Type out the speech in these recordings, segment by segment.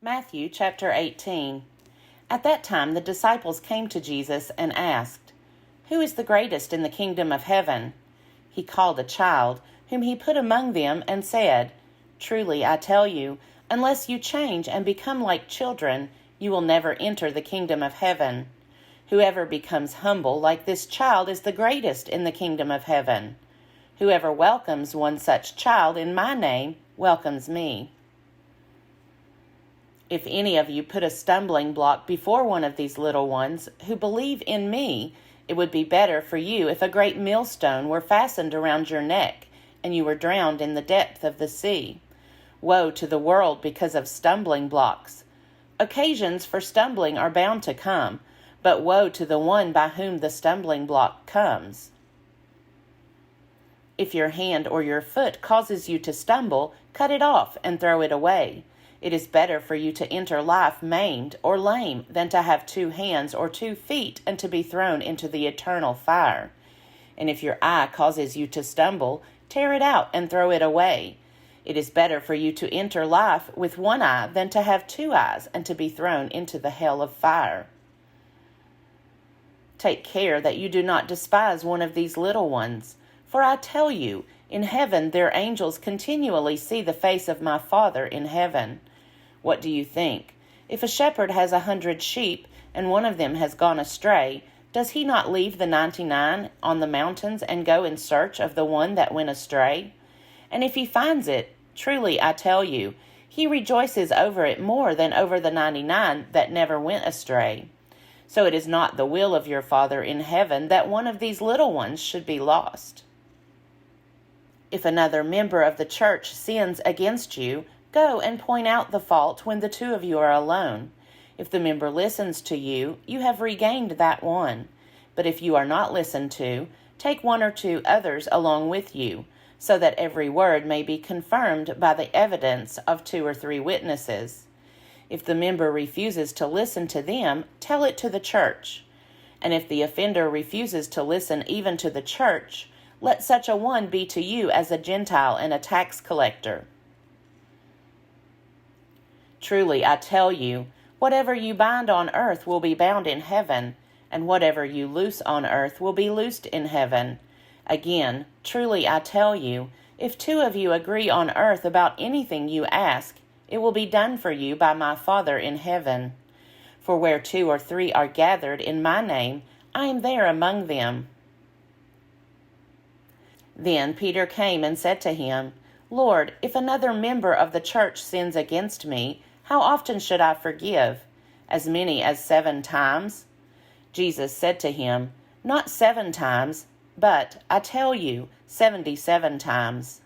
Matthew chapter 18. At that time the disciples came to Jesus and asked, "Who is the greatest in the kingdom of heaven?" He called a child, whom he put among them, and said, "Truly I tell you, unless you change and become like children, you will never enter the kingdom of heaven. Whoever becomes humble like this child is the greatest in the kingdom of heaven. Whoever welcomes one such child in my name welcomes me. If any of you put a stumbling block before one of these little ones who believe in me, it would be better for you if a great millstone were fastened around your neck and you were drowned in the depth of the sea. Woe to the world because of stumbling blocks. Occasions for stumbling are bound to come, but woe to the one by whom the stumbling block comes. If your hand or your foot causes you to stumble, cut it off and throw it away. It is better for you to enter life maimed or lame than to have 2 hands or 2 feet and to be thrown into the eternal fire. And if your eye causes you to stumble, tear it out and throw it away. It is better for you to enter life with 1 eye than to have 2 eyes and to be thrown into the hell of fire. Take care that you do not despise one of these little ones. For I tell you, in heaven their angels continually see the face of my Father in heaven. What do you think? If a shepherd has 100 sheep, and one of them has gone astray, does he not leave the 99 on the mountains and go in search of the one that went astray? And if he finds it, truly I tell you, he rejoices over it more than over the 99 that never went astray. So it is not the will of your Father in heaven that one of these little ones should be lost. If another member of the church sins against you, go and point out the fault when the 2 of you are alone. If the member listens to you, you have regained that one. But if you are not listened to, take 1 or 2 others along with you, so that every word may be confirmed by the evidence of 2 or 3 witnesses. If the member refuses to listen to them, tell it to the church. And if the offender refuses to listen even to the church, let such a one be to you as a Gentile and a tax collector. Truly, I tell you, whatever you bind on earth will be bound in heaven, and whatever you loose on earth will be loosed in heaven. Again, truly I tell you, if 2 of you agree on earth about anything you ask, it will be done for you by my Father in heaven. For where 2 or 3 are gathered in my name, I am there among them. Then Peter came and said to him, "Lord, if another member of the church sins against me, how often should I forgive? As many as 7 times?" Jesus said to him, "Not 7 times, but, I tell you, 77 times."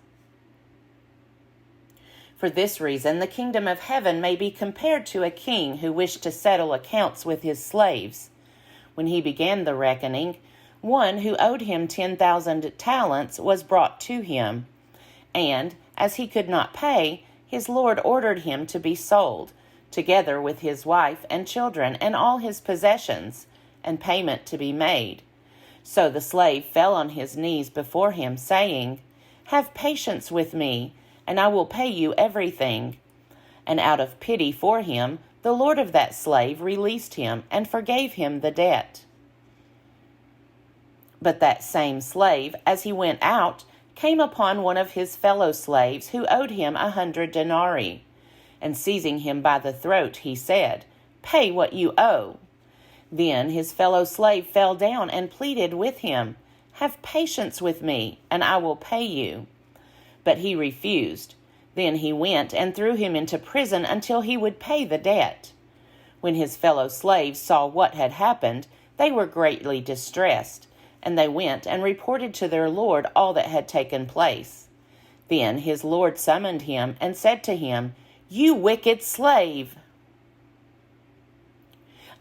For this reason, the kingdom of heaven may be compared to a king who wished to settle accounts with his slaves. When he began the reckoning, one who owed him 10,000 talents was brought to him. And, as he could not pay, his lord ordered him to be sold, together with his wife and children and all his possessions, and payment to be made. So the slave fell on his knees before him, saying, "Have patience with me, and I will pay you everything." And out of pity for him, the lord of that slave released him and forgave him the debt. But that same slave, as he went out, came upon one of his fellow slaves who owed him 100 denarii. And seizing him by the throat, he said, "Pay what you owe." Then his fellow slave fell down and pleaded with him, "Have patience with me, and I will pay you." But he refused. Then he went and threw him into prison until he would pay the debt. When his fellow slaves saw what had happened, they were greatly distressed, and they went and reported to their lord all that had taken place. Then his lord summoned him and said to him, "You wicked slave!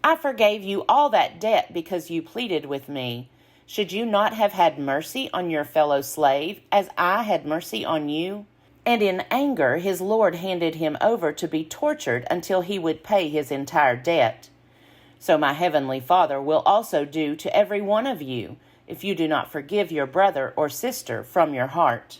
I forgave you all that debt because you pleaded with me. Should you not have had mercy on your fellow slave, as I had mercy on you?" And in anger his lord handed him over to be tortured until he would pay his entire debt. So my heavenly Father will also do to every one of you, if you do not forgive your brother or sister from your heart.